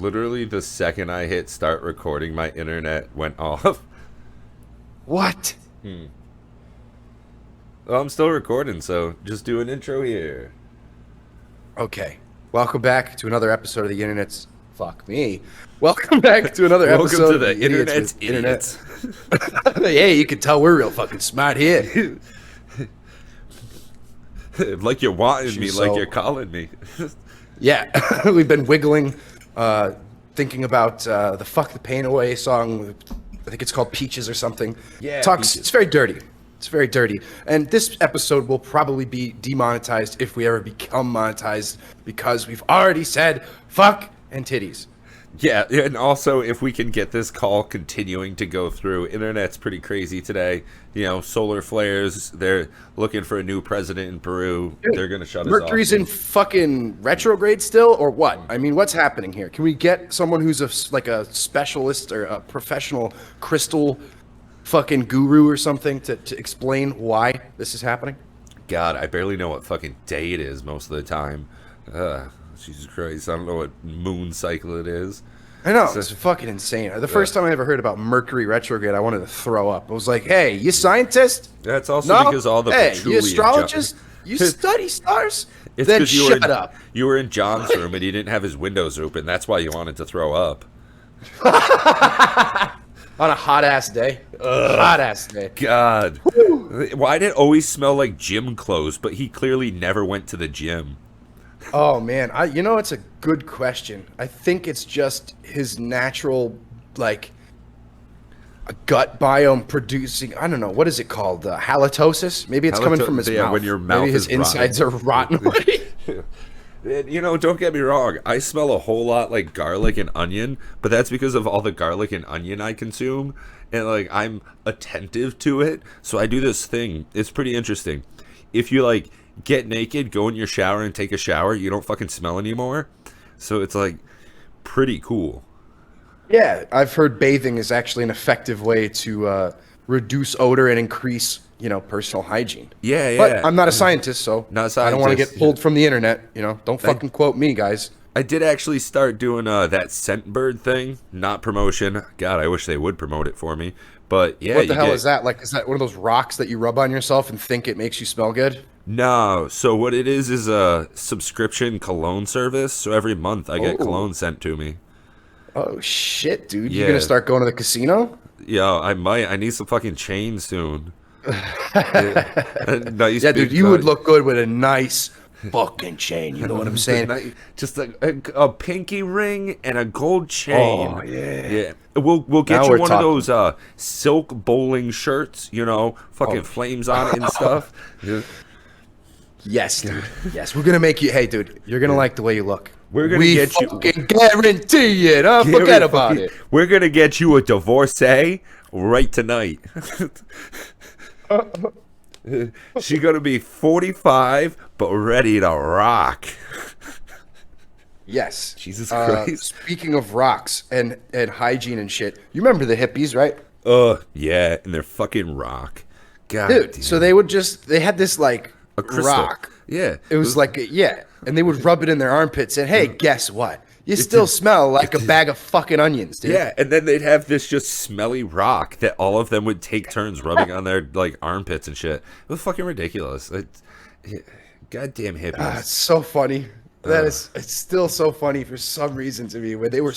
Literally, the second I hit start recording, my internet went off. What? Hmm. Well, I'm still recording, so just do an intro here. Okay. Welcome back to another episode of the Internet's. Fuck me. Welcome back to another Welcome episode to of the the Idiots Internet's with Internet. Idiots. Hey, you can tell we're real fucking smart here. Like you're wanting me, like So- you're calling me. Yeah, we've been wiggling, thinking about the "Fuck the Pain Away" song. I think it's called "Peaches" or something. Yeah, Talks. Peaches. It's very dirty. It's very dirty. And this episode will probably be demonetized if we ever become monetized because we've already said "fuck" and "titties." Yeah, and also if we can get this call continuing to go through, internet's pretty crazy today. You know, solar flares. They're looking for a new president in Peru. They're gonna shut us off. Mercury's in fucking retrograde still, or what? I mean, what's happening here? Can we get someone who's like a specialist or a professional crystal fucking guru or something to explain why this is happening? God, I barely know what fucking day it is most of the time. Jesus Christ, I don't know what moon cycle it is. I know, it's fucking insane. The first time I ever heard about Mercury retrograde, I wanted to throw up. I was like, hey, you scientist? That's also No? because all the hey, patchouli you and astrologist? You study stars? It's Then 'cause you were shut in, up. You were in John's room and he didn't have his windows open. That's why you wanted to throw up. On a hot-ass day. Hot-ass day. God. Why did it always smell like gym clothes, but he clearly never went to the gym? Oh man, it's a good question. I think it's just his natural, like, a gut biome producing. I don't know, what is it called? Halitosis? Maybe it's coming from his mouth. When your mouth Maybe his is rotten. insides are rotten. And, don't get me wrong. I smell a whole lot like garlic and onion, but that's because of all the garlic and onion I consume. And, like, I'm attentive to it. So I do this thing. It's pretty interesting. If you, like, get naked, go in your shower and take a shower, you don't fucking smell anymore. So it's, like, pretty cool. Yeah, I've heard bathing is actually an effective way to reduce odor and increase, personal hygiene. Yeah, yeah. But I'm not a scientist, so Not a I don't want to scientist, get pulled from the internet. Don't fucking quote me, guys. I did actually start doing that scent bird thing. Not promotion. God, I wish they would promote it for me. But yeah, What the hell is that? Like, is that one of those rocks that you rub on yourself and think it makes you smell good? No. So what it is a subscription cologne service. So every month I get Oh. cologne sent to me. Oh shit, dude! Yeah. You're gonna start going to the casino? Yo, I might. I need some fucking chain soon. Yeah, nice Yeah, big dude, you would cut. look good with a nice fucking chain. You know what I'm saying? Just a pinky ring and a gold chain. Oh, yeah. Yeah. We'll get Now you we're one talking. of those silk bowling shirts, fucking Oh. flames on it and stuff. Yeah. Yes, dude. Yes, we're gonna make you. Hey, dude, you're gonna like the way you look. We're gonna we get you- fucking guarantee it. Huh? Forget about it. We're gonna get you a divorcee right tonight. She's gonna be 45 but ready to rock. Yes. Jesus Christ. Speaking of rocks and hygiene and shit, you remember the hippies, right? Yeah, and they're fucking rock. God, Dude, damn. so they had this like A crystal. rock. Yeah, It was like, yeah, and they would rub it in their armpits and, hey, guess what? You still smell like a bag of fucking onions, dude. yeah, and then they'd have this just smelly rock that all of them would take turns rubbing on their like armpits and shit. It was fucking ridiculous. Goddamn hippies. It's so funny. It's still so funny for some reason to me where they were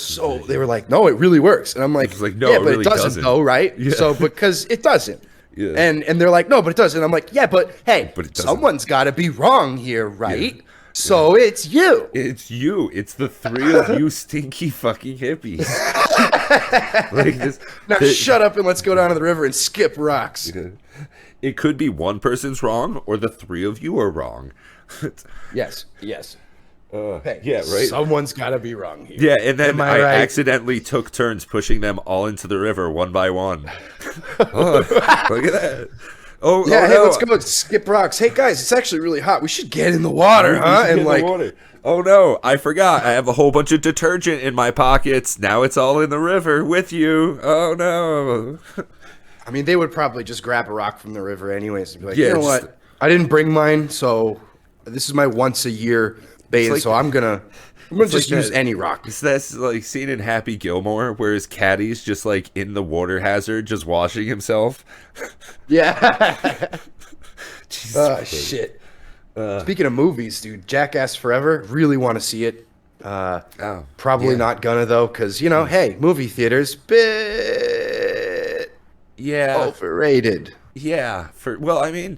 like, no, it really works. And I'm like, It's like, no, yeah, it but really it doesn't doesn't. though, right? Yeah. So because it doesn't. Yeah. And they're like, no, but it doesn't. I'm like, yeah, but hey, But it doesn't. someone's got to be wrong here, right? So it's you. It's you. It's the three of you stinky fucking hippies. Like this. Now shut up and let's go down to the river and skip rocks. It could be one person's wrong, or the three of you are wrong. Yes. Hey, yeah, right. Someone's got to be wrong here. Yeah, and then Am I I right? accidentally took turns pushing them all into the river one by one. Oh, look at that. Oh, Yeah, oh, hey, no. let's go skip rocks. Hey guys, it's actually really hot. We should get in the water, We huh? should get And in the like, water. Oh no, I forgot. I have a whole bunch of detergent in my pockets. Now it's all in the river with you. Oh no. I mean, they would probably just grab a rock from the river anyways and be like, Yeah, you know just- what? I didn't bring mine, so this is my once a year bathe. like- So I'm gonna I'm gonna It's like just use that, any rock. it's that like scene in Happy Gilmore where his caddy's just like in the water hazard, just washing himself. Yeah. Jesus Christ. Shit. Speaking of movies, dude, Jackass Forever. Really want to see it. Oh, Probably yeah. not gonna though, because hey, movie theaters bit Yeah, overrated. yeah. I mean,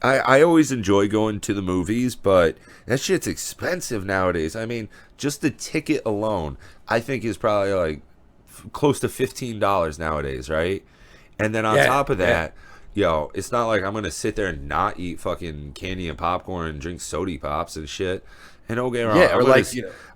I always enjoy going to the movies, but that shit's expensive nowadays. I mean, just the ticket alone, I think is probably like close to $15 nowadays, right? And then on Yeah, top of yeah. that, yo, it's not like I'm gonna sit there and not eat fucking candy and popcorn and drink sody pops and shit. And don't get me wrong, Yeah, or like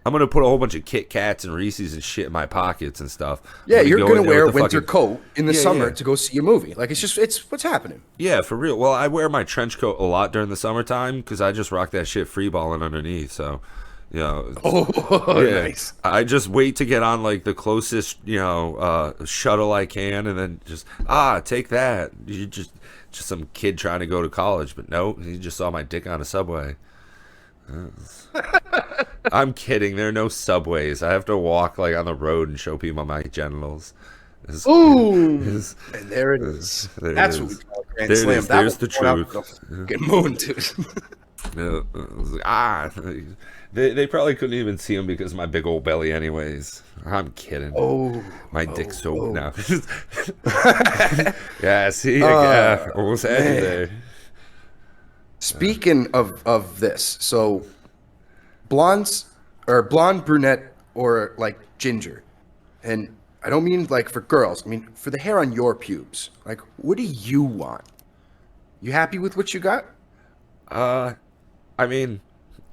I'm gonna put a whole bunch of Kit Kats and Reese's and shit in my pockets and stuff. yeah, I'm you're go gonna in there wear a with the winter fucking- coat in the Yeah, summer yeah. to go see a movie. Like it's what's happening. Yeah, for real. Well, I wear my trench coat a lot during the summertime because I just rock that shit free balling underneath. So, Oh, yeah. nice. I just wait to get on like the closest, shuttle I can, and then just take that. You just some kid trying to go to college, but no, he just saw my dick on a subway. I'm kidding. There are no subways. I have to walk like on the road and show people my genitals. It's- Ooh, it's- and there it is. there it That's is. what we call a grand There it slam. is. That There's was the going out truth. the fucking moon, dude. They probably couldn't even see him because of my big old belly anyways. I'm kidding. Oh, My dick's so oh. now. Yeah, see, yeah, almost had you man. there. Speaking of this, so blonde, brunette, or like ginger, and I don't mean like for girls. I mean for the hair on your pubes. Like, what do you want? You happy with what you got? I mean,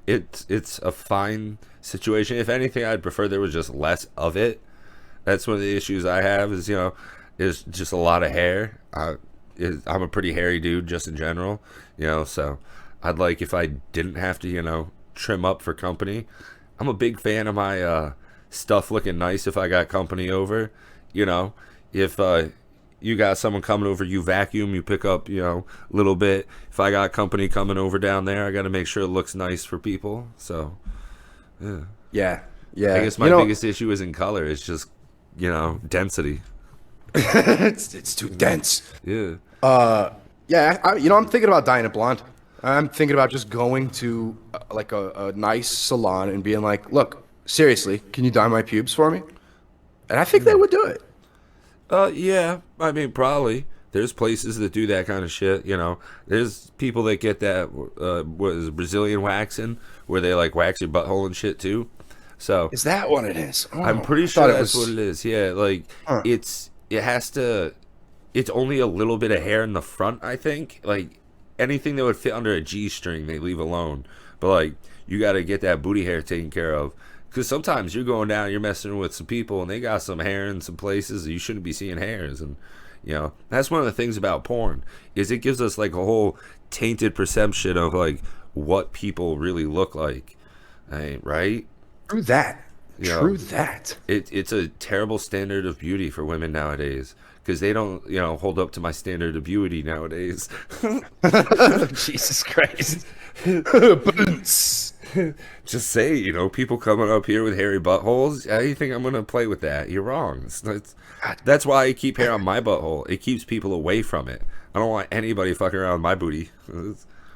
it's a fine situation. If anything, I'd prefer there was just less of it. That's one of the issues I have is just a lot of hair. I'm a pretty hairy dude just in general, so I'd like if I didn't have to, trim up for company. I'm a big fan of my stuff looking nice if I got company over, if you got someone coming over, you vacuum, you pick up, a little bit. If I got company coming over down there, I got to make sure it looks nice for people. So, Yeah, yeah. I guess my biggest issue isn't color. It's just, density. it's too dense. Yeah. Yeah, I'm thinking about dyeing it blonde. I'm thinking about just going to like a nice salon and being like, look, seriously, can you dye my pubes for me? And I think they would do it. Yeah. I mean, probably. There's places that do that kind of shit. There's people that get that what is it, Brazilian waxing, where they like wax your butthole and shit too. So Is that what it is? Oh, I'm pretty I sure thought that's what it is. Yeah, like it's only a little bit of hair in the front, I think. Like anything that would fit under a G string, they leave alone. But like you got to get that booty hair taken care of. Because sometimes you're going down, you're messing with some people, and they got some hair in some places that you shouldn't be seeing hairs. And that's one of the things about porn is it gives us like a whole tainted perception of like what people really look like, right? True that. Yeah. True that. It's a terrible standard of beauty for women nowadays because they don't hold up to my standard of beauty nowadays. Jesus Christ. Just say, people coming up here with hairy buttholes. How do you think I'm gonna play with that? You're wrong. That's why I keep hair on my butthole. It keeps people away from it. I don't want anybody fucking around with my booty.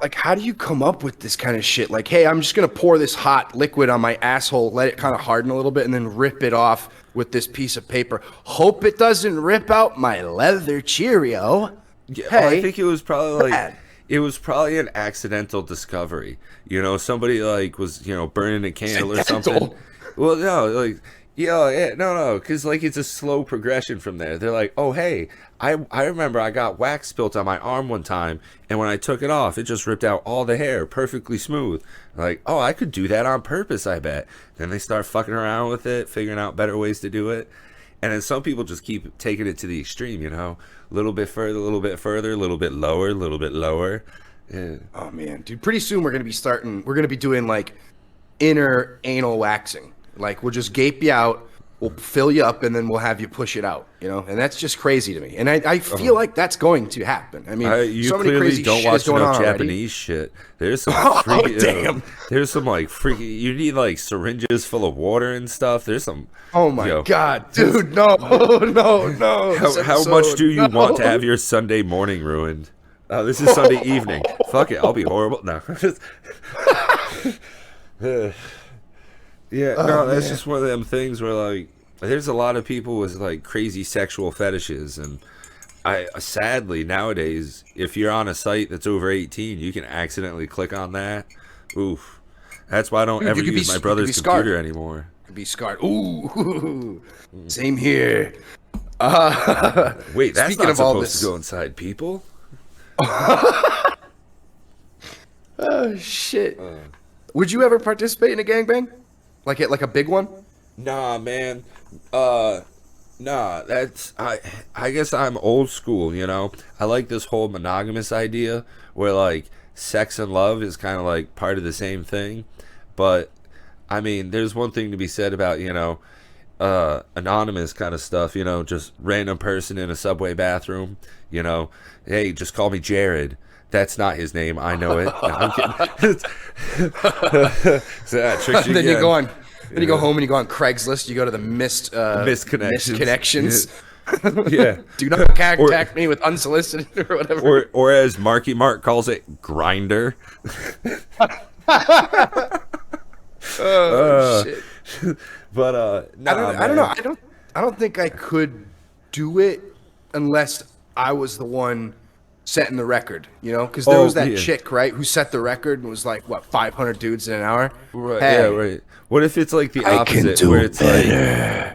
Like, how do you come up with this kind of shit? Like, hey, I'm just going to pour this hot liquid on my asshole, let it kind of harden a little bit, and then rip it off with this piece of paper. Hope it doesn't rip out my leather Cheerio. Yeah, Hey, I think it was probably Brad. it was probably an accidental discovery. Somebody like was burning a candle or something. Accidental? Well, no, like no, because like it's a slow progression from there. They're like, oh hey, I remember I got wax spilt on my arm one time, and when I took it off, it just ripped out all the hair, perfectly smooth. Like, oh, I could do that on purpose, I bet. Then they start fucking around with it, figuring out better ways to do it. And then some people just keep taking it to the extreme, a little bit further, a little bit further, a little bit lower, a little bit lower. Yeah. Oh, man. Dude, pretty soon we're going to be doing like inner anal waxing. Like, we'll just gape you out. we'll fill you up, and then we'll have you push it out. And that's just crazy to me. And I feel like that's going to happen. I mean, You so many clearly crazy don't shit watch is going enough on Japanese already. shit. There's some Damn. there's some like freaky. You need like syringes full of water and stuff. There's some. Oh my God, dude! No, no. How much do you want to have your Sunday morning ruined? This is Sunday evening. Fuck it, I'll be horrible. No. Yeah, no, that's just one of them things where like there's a lot of people with like crazy sexual fetishes, and I sadly nowadays, if you're on a site that's over 18, you can accidentally click on that. Oof. That's why I don't ever use my brother's computer anymore. Be scarred. Ooh, same here. Wait, that's speaking not of all supposed this, to go inside people. Oh shit! Would you ever participate in a gangbang, like a big one? Nah, man. Nah. That's I guess I'm old school. I like this whole monogamous idea where like sex and love is kind of like part of the same thing, but I mean, there's one thing to be said about anonymous kind of stuff. Just random person in a subway bathroom. Hey, just call me Jared. That's not his name. I know it. No, I'm kidding. So that tricks you Then again. you go on. Then you go home and you go on Craigslist. You go to the missed connections. Yeah. Do not contact me with unsolicited or whatever. Or as Marky Mark calls it, grinder. Shit. But nah, I don't know. I don't think I could do it unless I was the one setting the record, because there was that chick, right, who set the record and was like, what, 500 dudes in an hour? Right. Hey, yeah, right. What if it's like the opposite, where it's better.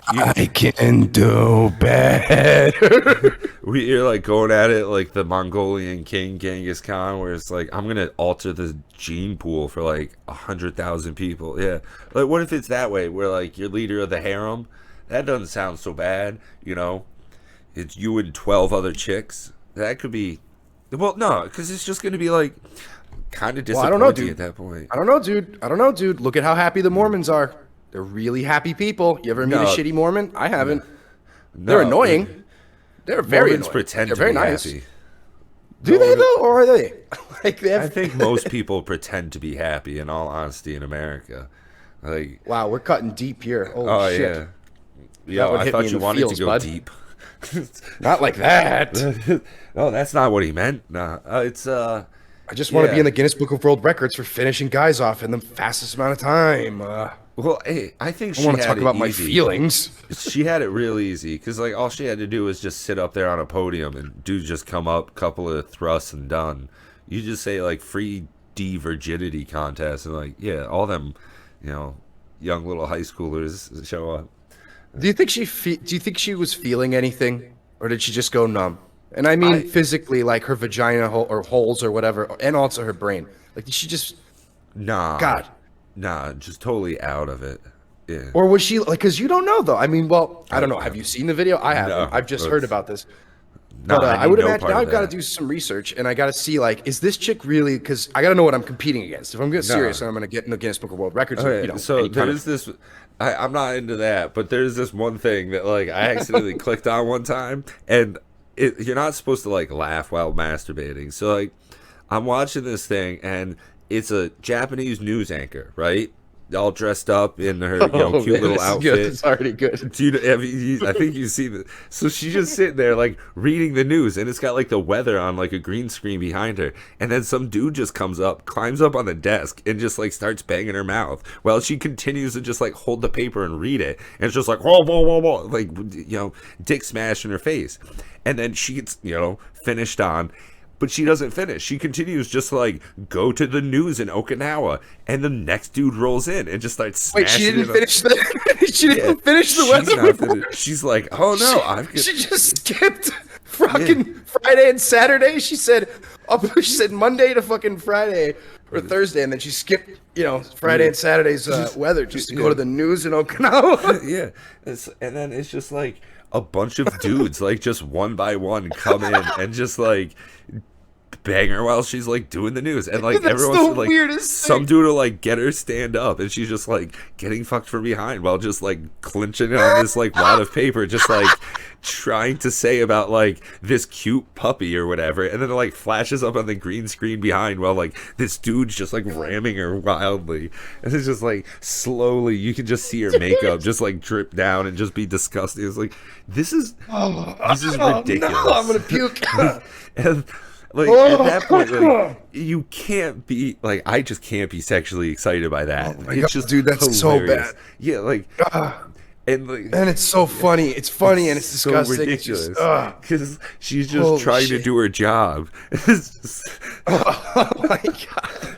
I can do better. You're like going at it like the Mongolian king Genghis Khan, where it's like, I'm gonna alter the gene pool for like 100,000 people. Yeah, like what if it's that way, where like you're leader of the harem? That doesn't sound so bad, It's you and 12 other chicks. That could be, well, no, because it's just gonna be like kind of disappointing at that point. I don't know, dude. Look at how happy the Mormons are. They're really happy people. You ever meet a shitty Mormon? I haven't. They're annoying. They're very Mormons annoying. pretend They're to very be nice. happy. Do they though, or are they? Like they have... I think most people pretend to be happy. In all honesty, in America, like wow, we're cutting deep here. Holy oh shit. yeah. Would I hit thought me in you the wanted feels, to go bud. deep. Not like that. No, that's not what he meant. Nah, it's I just want to be in the Guinness Book of World Records for finishing guys off in the fastest amount of time. Well, hey, I think she I want to had talk about it my easy. feelings. She had it real easy because like all she had to do was just sit up there on a podium and dudes just come up, couple of thrusts and done. You just say like free virginity contest and like all them, young little high schoolers show up. Do you think she was feeling anything, or did she just go numb? And I mean physically, like her vagina or holes or whatever, and also her brain. Like did she just? Nah. God. Nah, just totally out of it. Yeah. Or was she like? Because you don't know though. I mean, well, I don't know. Have you seen the video? I haven't. No, I've just heard about this. No, But I would imagine now I've got to do some research, and I got to see like, is this chick really? Because I got to know what I'm competing against. If I'm getting serious, and I'm going to get in the Guinness Book of World Records. Okay, so there's this. I'm not into that, but there's this one thing that like I accidentally clicked on one time, and you're not supposed to like laugh while masturbating. So like, I'm watching this thing, and it's a Japanese news anchor, right? All dressed up in her cute little outfit. It's already good. Dude, I think you've seen it. So she's just sitting there like reading the news, and it's got like the weather on like a green screen behind her, and then some dude just comes up, climbs up on the desk, and just like starts banging her mouth while she continues to just like hold the paper and read it, and it's just like whoa, whoa, whoa, whoa, like dick smash in her face, and then she gets finished on. But she doesn't finish. She continues just to like go to the news in Okinawa, and the next dude rolls in and just starts smashing. Wait, she didn't finish the. She didn't finish the weather report. She's like, oh no, She just skipped fucking Friday and Saturday. She said Monday to fucking Friday or Thursday, and then she skipped Friday and Saturday's weather just to go to the news in Okinawa. Yeah, and then it's just like a bunch of dudes like just one by one come in and just like bang her while she's like doing the news, and like That's everyone's the like weirdest some thing. dude will like get her stand up, and she's just like getting fucked from behind while just like clinching on this like wad of paper, just like trying to say about like this cute puppy or whatever, and then it like flashes up on the green screen behind while like this dude's just like ramming her wildly, and it's just like slowly you can just see her makeup just like drip down and just be disgusting. It's like this is ridiculous. No, I'm gonna puke. And like at that point, like you can't be like, I just can't be sexually excited by that. Oh my It's God, just dude, that's so hilarious. bad. Yeah, like and like And it's so funny. It's funny and it's so disgusting. ridiculous It's just, because she's just Holy trying to shit. do her job. It's just, oh my God.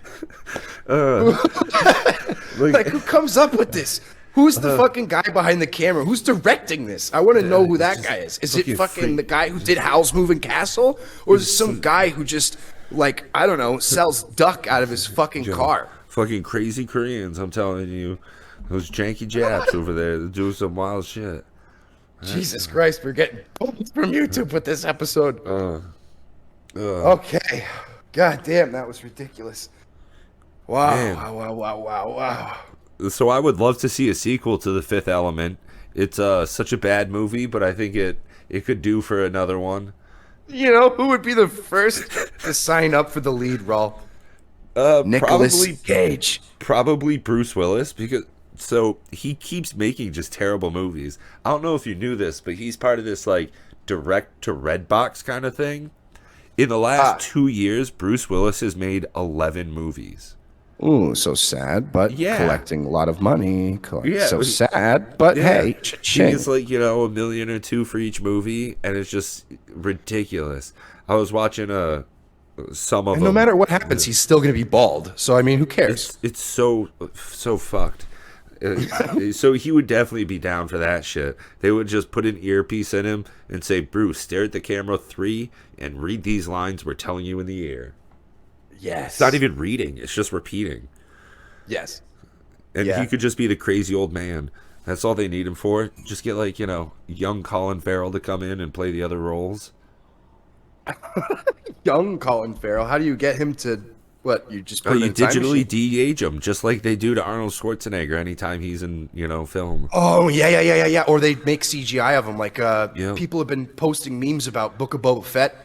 Like, who comes up with this? Who's the fucking guy behind the camera? Who's directing this? I want to know who that guy is. Is it fucking fucking freak. the guy who did Howl's Moving Castle? Or is it some guy who just, like, I don't know, sells duck out of his fucking car? fucking crazy Koreans, I'm telling you. Those janky Japs over there that do some wild shit. Jesus Christ, we're getting pulled from YouTube with this episode. Okay. God damn, that was ridiculous. Wow, Man. wow. So I would love to see a sequel to The Fifth Element. It's such a bad movie, but I think it could do for another one. You know, who would be the first to sign up for the lead role? Nicolas Cage. Probably Bruce Willis, because so he keeps making just terrible movies. I don't know if you knew this, but he's part of this like direct to Redbox kind of thing. In the last 2 years, Bruce Willis has made 11 movies. Ooh, so sad, but Yeah. collecting a lot of money. Yeah, So but- sad, but hey, cha-ching. He's like, $1 million or $2 million for each movie, and it's just ridiculous. I was watching some of And no them. matter what happens, he's still going to be bald. So, I mean, who cares? It's so fucked. So he would definitely be down for that shit. They would just put an earpiece in him and say, Bruce, stare at the camera 3 and read these lines we're telling you in the ear. Yes. It's not even reading, it's just repeating. Yes. And Yeah. he could just be the crazy old man. That's all they need him for. Just get like, young Colin Farrell to come in and play the other roles. Young Colin Farrell. How do you get him to, what, you just put Oh, him you in a time digitally machine? de-age him, just like they do to Arnold Schwarzenegger anytime he's in, film. Oh, yeah. Or they make CGI of him. Like, Yeah. people have been posting memes about Book of Boba Fett.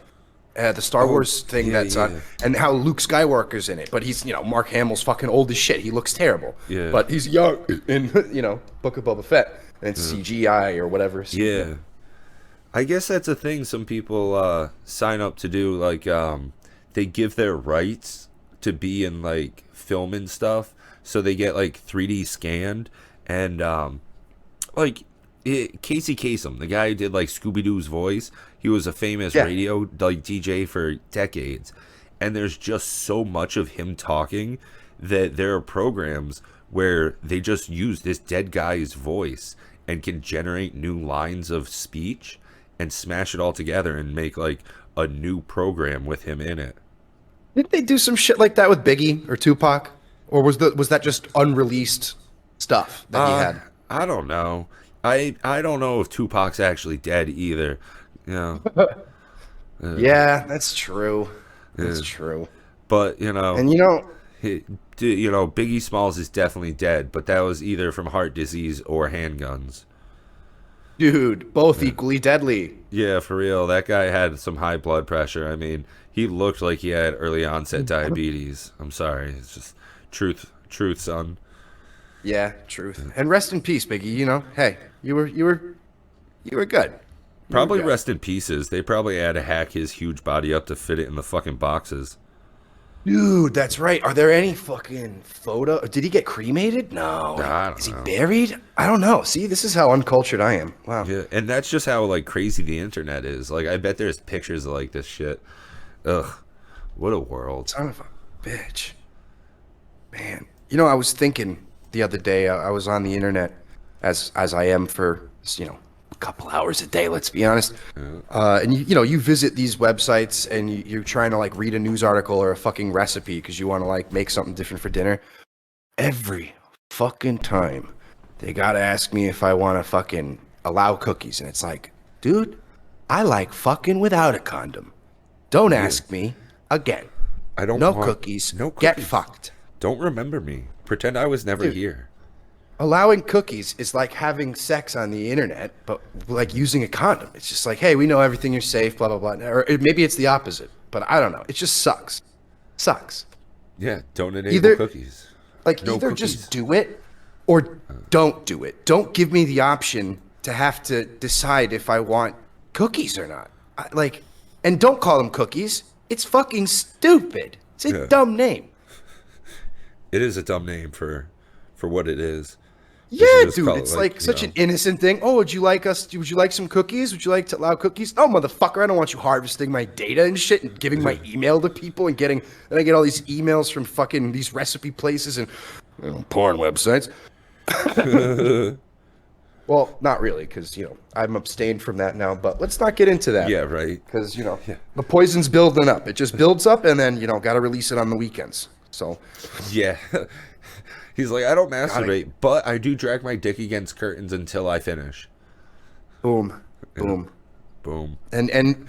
The Star Wars thing yeah, that's yeah. on, and how Luke Skywalker's in it, but he's Mark Hamill's fucking old as shit. He looks terrible, Yeah. but he's young in Book of Boba Fett, and it's CGI or whatever. Yeah. I guess that's a thing some people sign up to do. Like, they give their rights to be in, like, film and stuff. So they get, like, 3D scanned. And, Casey Kasem, the guy who did, like, Scooby-Doo's voice, he was a famous radio, like, DJ for decades. And there's just so much of him talking that there are programs where they just use this dead guy's voice and can generate new lines of speech and smash it all together and make like a new program with him in it. Didn't they do some shit like that with Biggie or Tupac, or was that just unreleased stuff that he had? I don't know. I don't know if Tupac's actually dead either. Yeah, that's true. That's true. But And Biggie Smalls is definitely dead, but that was either from heart disease or handguns. dude, both equally deadly. Yeah, for real. That guy had some high blood pressure. I mean, he looked like he had early onset diabetes. I'm sorry. It's just truth, son. Yeah, truth. And rest in peace, Biggie. Hey, you were good. Probably good. rest in pieces. They probably had to hack his huge body up to fit it in the fucking boxes. Dude, that's right. Are there any fucking photo? Did he get cremated? No. I don't Is he know. baried? I don't know. See, this is how uncultured I am. Wow. Yeah, and that's just how like crazy the internet is. Like, I bet there's pictures of like this shit. Ugh, what a world. Son of a bitch. Man. I was thinking the other day, I was on the internet as I am for, a couple hours a day, let's be honest. And you visit these websites and you're trying to like read a news article or a fucking recipe because you want to like make something different for dinner. Every fucking time they got to ask me if I want to fucking allow cookies. And it's like, dude, I like fucking without a condom. Don't ask me. again. I don't No want cookies. No cookies. Get fucked. Don't remember me. Pretend I was never Dude. here. Allowing cookies is like having sex on the internet, but like using a condom. It's just like, hey, we know everything, you're safe, blah, blah, blah. Or maybe it's the opposite, but I don't know. It just sucks. Sucks. Yeah, don't enable cookies. Like, No either cookies. just do it or don't do it. Don't give me the option to have to decide if I want cookies or not. And don't call them cookies. It's fucking stupid. It's a dumb name. It is a dumb name for what it is. Yeah, just dude, call it it's like you such know. an innocent thing. Oh, would you like some cookies? Would you like to allow cookies? No, motherfucker, I don't want you harvesting my data and shit and giving my email to people and then I get all these emails from fucking these recipe places and porn websites. Well, not really, because, I'm abstained from that now, but let's not get into that. Yeah, right. Because, the poison's building up. It just builds up and then, got to release it on the weekends. So, Yeah. He's like, I don't masturbate, but I do drag my dick against curtains until I finish. boom, boom. Boom. And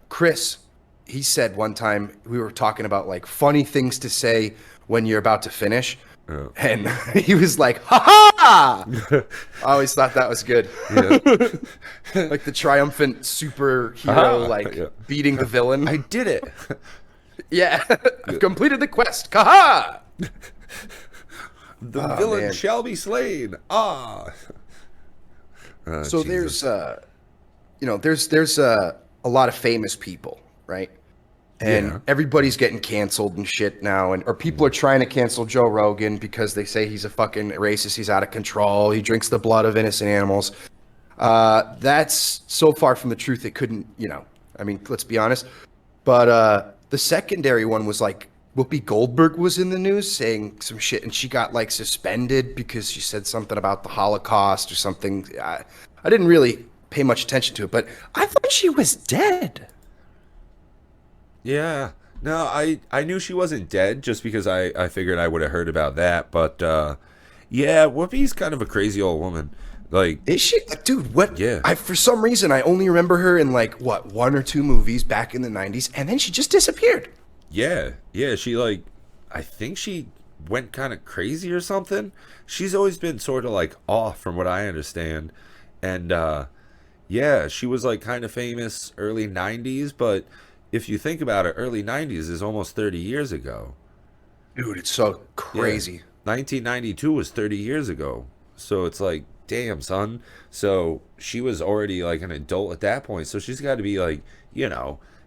Chris, he said one time, we were talking about like funny things to say when you're about to finish. Oh. And he was like, ha ha! I always thought that was good. Yeah. Like the triumphant superhero, beating the villain. I did it. Yeah. I've completed the quest. Ha The villain man. shall be slain. Ah. So Jesus. there's a lot of famous people, right? And Yeah. everybody's getting canceled and shit now, or people are trying to cancel Joe Rogan because they say he's a fucking racist, he's out of control, he drinks the blood of innocent animals. That's so far from the truth it couldn't, let's be honest. But the secondary one was like Whoopi Goldberg was in the news saying some shit, and she got like suspended because she said something about the Holocaust or something. I didn't really pay much attention to it, but I thought she was dead. Yeah. No, I knew she wasn't dead just because I figured I would have heard about that. But, yeah, Whoopi's kind of a crazy old woman. Like, Is she? Dude, what? Yeah. For some reason, I only remember her in like, one or two movies back in the 90s, and then she just disappeared. yeah, she I think she went kind of crazy or something. She's always been sort of like off from what I understand. And, yeah, she was like kind of famous early 90s, but if you think about it, early 90s is almost 30 years ago. Dude, it's so Yeah. crazy. 1992 was 30 years ago. So it's like, damn, son. So she was already like an adult at that point. So she's got to be like,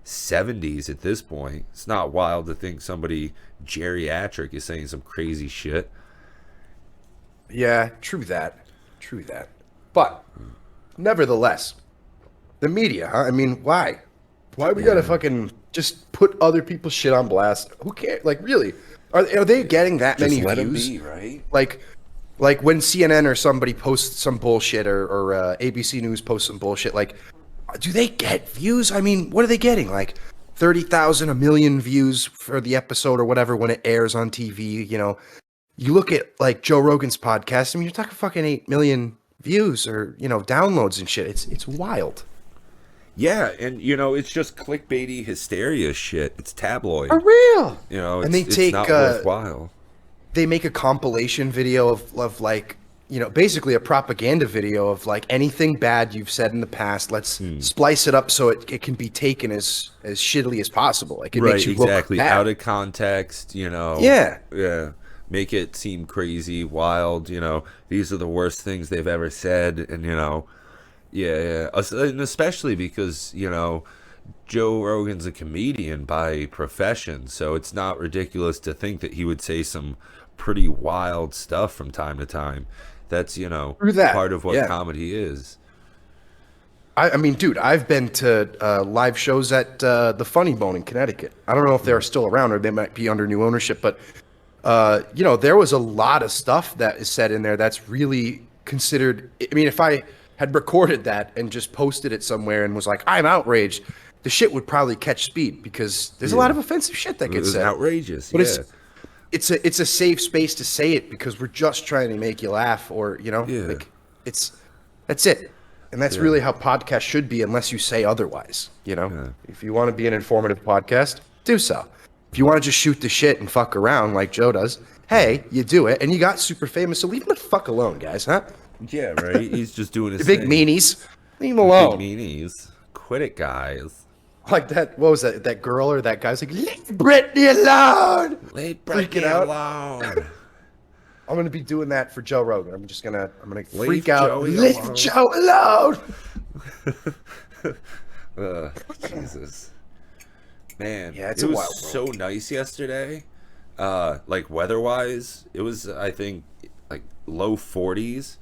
70s at this point. It's not wild to think somebody geriatric is saying some crazy shit. Yeah, true that. But, nevertheless, the media, huh? I mean, why? Why we gotta fucking just put other people's shit on blast? Who cares? Like, really? Are they getting that many let 'em views? be, right? Like when CNN or somebody posts some bullshit or ABC News posts some bullshit, like, do they get views? I mean, what are they getting? Like 30,000, a million views for the episode or whatever when it airs on TV, You look at like Joe Rogan's podcast, I mean, you're talking fucking 8 million views or, downloads and shit. It's wild. Yeah, and it's just clickbaity hysteria shit. It's tabloid. For real. It's, it's not worthwhile. They make a compilation video of like, basically a propaganda video of like anything bad you've said in the past. Let's splice it up so it can be taken as shittily as possible. Like it makes you exactly. look bad. Out of context, Yeah. Yeah. Make it seem crazy, wild, these are the worst things they've ever said, and yeah. And especially because, Joe Rogan's a comedian by profession, so it's not ridiculous to think that he would say some pretty wild stuff from time to time. That's, part of what comedy is. I mean, dude, I've been to live shows at the Funny Bone in Connecticut. I don't know if they're still around or they might be under new ownership, but, there was a lot of stuff that is said in there that's really considered. I mean, if I had recorded that and just posted it somewhere and was like, I'm outraged, the shit would probably catch speed because there's a lot of offensive shit that gets said. Outrageous, but it's a safe space to say it because we're just trying to make you laugh or, that's it. And that's really how podcasts should be, unless you say otherwise. You know, Yeah. if you want to be an informative podcast, do so. If you want to just shoot the shit and fuck around like Joe does, hey, you do it, and you got super famous. So leave him the fuck alone, guys, huh? Yeah, right. He's just doing his The big thing. meanies, leave him alone. Big meanies. Quit it, guys. Like that. What was that? That girl or that guy's like, leave Britney alone. Leave Freak it Britney out. alone. I'm gonna be doing that for Joe Rogan. I'm gonna Leave freak out. Joey Leave alone. Joe alone. Jesus. Man, Yeah, it's it a was wild so nice yesterday. Like weather-wise, it was, I think, like low 40s.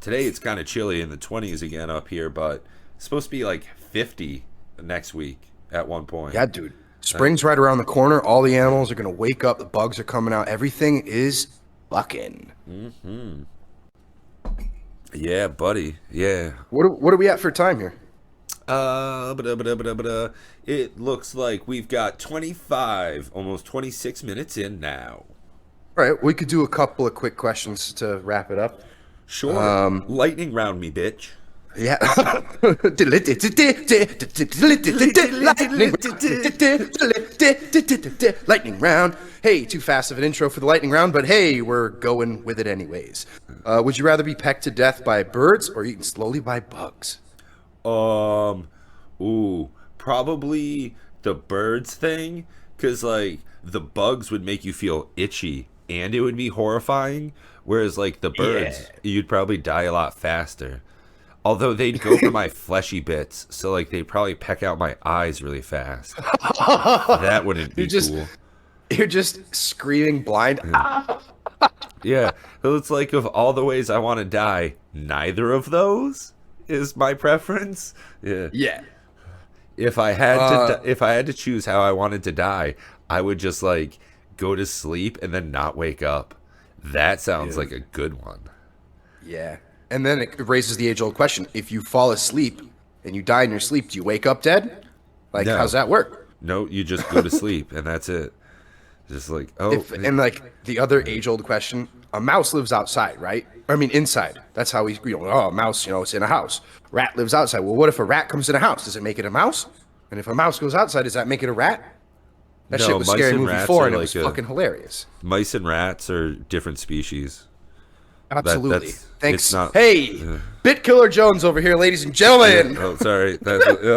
Today it's kind of chilly in the 20s again up here, but it's supposed to be like 50 next week at one point. Yeah, dude. Spring's right around the corner. All the animals are gonna wake up. The bugs are coming out. Everything is fucking. Yeah, buddy. Yeah. What are we at for time here? It looks like we've got 25, almost 26 minutes in now. All right, we could do a couple of quick questions to wrap it up. Sure. Lightning round me, bitch. Yeah. Lightning round. Hey, too fast of an intro for the lightning round, but hey, we're going with it anyways. Would you rather be pecked to death by birds or eaten slowly by bugs? Probably the birds thing, because like the bugs would make you feel itchy and it would be horrifying, whereas like the birds, you'd probably die a lot faster. Although they'd go for my fleshy bits, so like they'd probably peck out my eyes really fast. That wouldn't be cool. You're just screaming blind. Yeah, so it's like of all the ways I want to die, neither of those is my preference. Yeah. Yeah. If I had to choose how I wanted to die, I would just like go to sleep and then not wake up. That sounds like a good one. Yeah. And then it raises the age-old question. If you fall asleep and you die in your sleep, do you wake up dead? Like, No. how's that work? No, you just go to sleep and that's it. Just like, And like the other age-old question, a mouse lives outside, right? I mean, inside. That's how we, a mouse, it's in a house. Rat lives outside. Well, what if a rat comes in a house? Does it make it a mouse? And if a mouse goes outside, does that make it a rat? That No, shit was mice Scary and Movie rats 4, are and it like was a- fucking hilarious. mice and rats are different species. Absolutely. that's- Thanks. it's not- Hey, Bit Killer Jones over here, ladies and gentlemen. Oh, sorry. That's, I'm just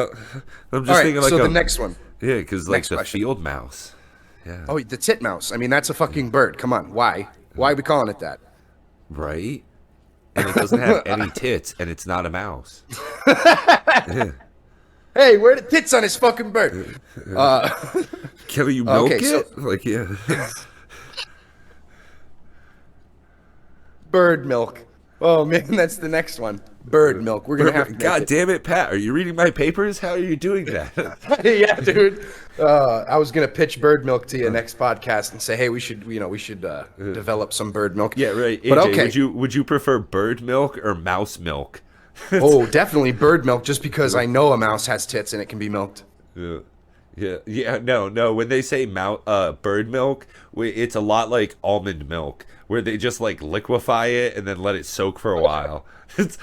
All right, thinking like so the next one. Yeah, because like next the question. field mouse. Yeah. Oh, the titmouse. I mean, that's a fucking bird. Come on. Why? Why are we calling it that? Right? And it doesn't have any tits, and it's not a mouse. Hey, where are the tits on his fucking bird? Can you milk Okay, so- it? Like, yeah. Bird milk. Oh man, that's the next one. Bird milk. We're gonna have to. God damn it, Pat! Are you reading my papers? How are you doing that? Yeah, dude. I was gonna pitch bird milk to you next podcast and say, hey, we should develop some bird milk. Yeah, right. AJ, But okay. Would you prefer bird milk or mouse milk? Oh, definitely bird milk, just because I know a mouse has tits and it can be milked. Yeah. No. When they say bird milk, it's a lot like almond milk, where they just like liquefy it and then let it soak for a while. It's,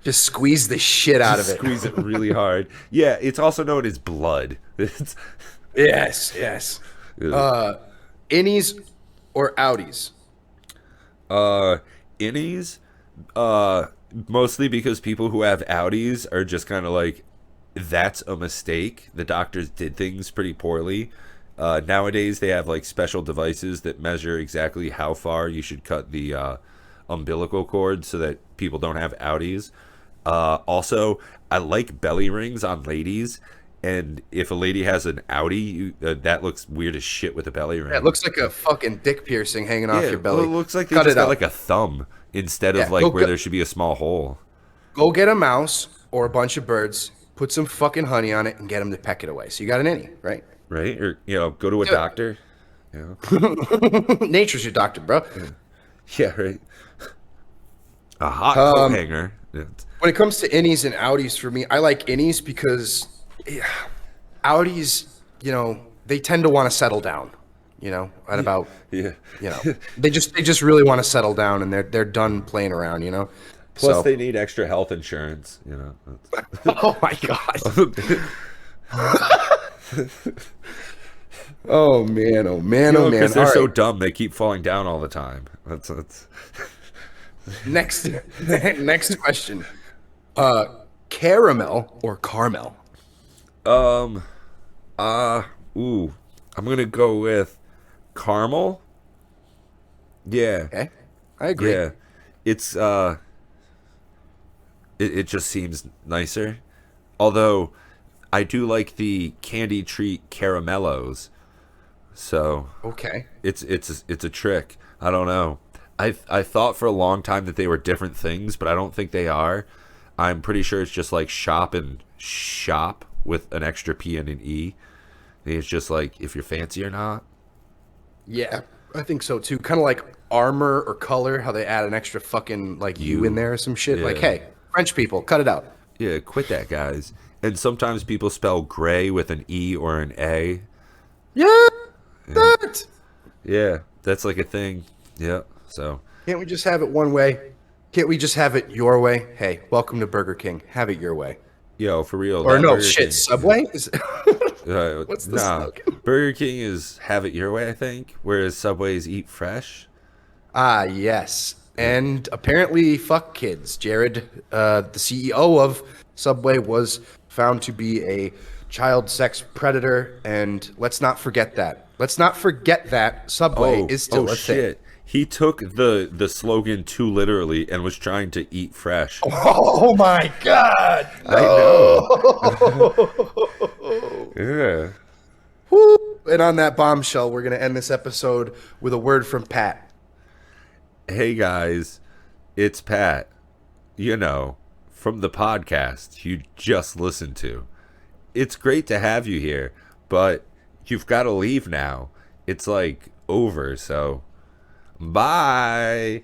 Just squeeze the shit out of it. squeeze it really hard. Yeah, it's also known as blood. It's, Yes. Innies or outies? innies, mostly because people who have outies are just kind of like, that's a mistake. The doctors did things pretty poorly. Nowadays, they have like special devices that measure exactly how far you should cut the umbilical cord so that people don't have outies. Also, I like belly rings on ladies. And if a lady has an outie, that looks weird as shit with a belly ring. Yeah, it looks like a fucking dick piercing hanging off your belly. Well, it looks like they Cut just it got out. like a thumb instead Yeah, of like go where cut- there should be a small hole. Go get a mouse or a bunch of birds, put some fucking honey on it, and get them to peck it away. So you got an innie, right? Right? Or, go to a Do it. doctor. Nature's your doctor, bro. Yeah, right. A hot coat hanger. Yeah. When it comes to innies and outies, for me, I like innies because outies, they tend to want to settle down. At about Yeah. they just really want to settle down and they're done playing around. Plus, So, they need extra health insurance. oh my god. Oh man, oh man, oh man. Because they're All so right. dumb, they keep falling down all the time. That's Next next question. Caramel or caramel? um ooh, I'm gonna go with caramel. Yeah, Okay. I agree. yeah. It's it just seems nicer. Although I do like the candy treat caramellos. So Okay. it's a trick. I don't know. I thought for a long time that they were different things, but I don't think they are. I'm pretty sure it's just like shop and shop with an extra P and an E. I think it's just like if you're fancy or not. Yeah, I think so too. Kind of like armor or color, how they add an extra fucking like U in there or some shit. Like, Yeah. hey, French people, cut it out. Yeah, quit that, guys. And sometimes people spell gray with an E or an A. Yeah, that. Yeah, that's like a thing. Yeah. So, Can't we just have it one way? Can't we just have it your way? Hey, welcome to Burger King. Have it your way. yo, for real. Or that no, Burger shit, King- Subway? What's the nah. slogan? Burger King is have it your way, I think. Whereas Subway is eat fresh. Ah, yes. And apparently, fuck kids. Jared, the CEO of Subway, was found to be a child sex predator. And let's not forget that. Let's not forget that Subway is still a thing. He took the slogan too literally and was trying to eat fresh. Oh my God! I know. Yeah. Woo. And on that bombshell, we're going to end this episode with a word from Pat. Hey guys, it's Pat. From the podcast you just listened to. It's great to have you here, but you've got to leave now. It's like over, so bye.